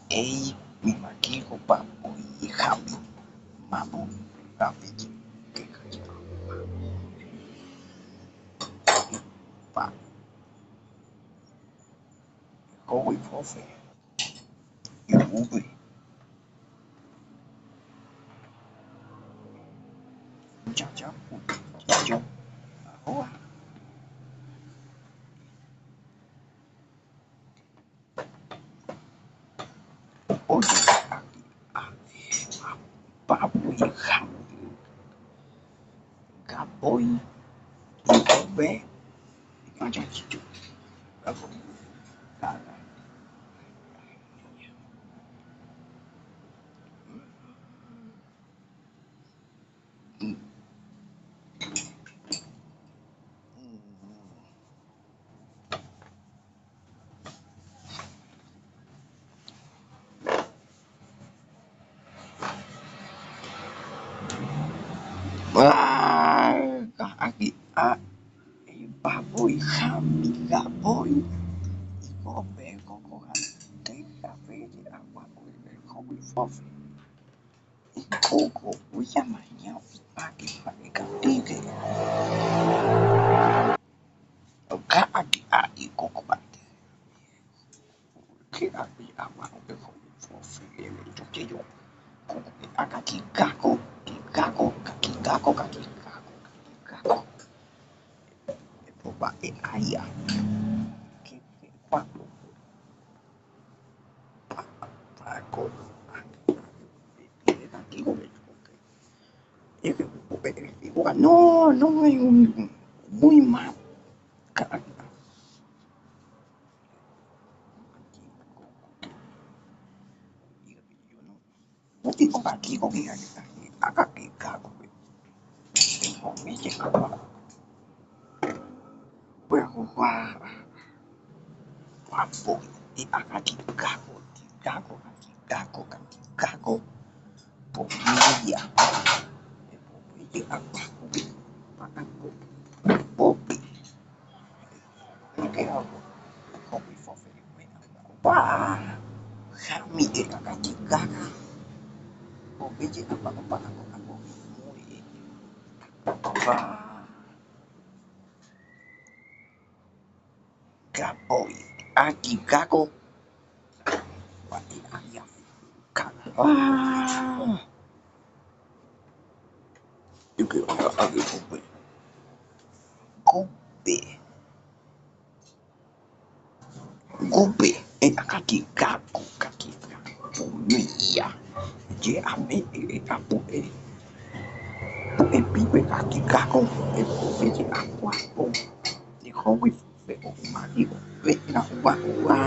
Ei, Mimakiko Papo y Javi, Mamu, Rapi, Pa, Howie Profe, Yubi, Jaja, Jaja, Ahoa, Oye, Papo y Javi, Gaboy, Yobe, Jaja, Gaboy, Gaga, Gagi, Papo y Javi, Gaboy, Gobe, Gogo, Gabe, Agua, Howie Profe. Koko uyamanya pagi-pagi kadide ka adi adi koko bate ki adi ama oke koko fofele toke yo koko akaki kako kako kaki kako kaki kako kako poba e aya ki kwa ko kaki ko no no es muy mal Bukti ko kaki ko kaya akaki kako ko meje apa Wah, wapo akatikago tikago katikago katikago pomia pomia apa pakago popi kaya kopi fofe wah kami akatikaga pomia apa apa ako muy wah kapoy akikago wati ayam wah Yuki agi kopi kopi Gobe e kaki kako kaki kako mia je ame e apo e pipe kaki kako e kobe je aqua o e kobe fe o mali o ve na wa wa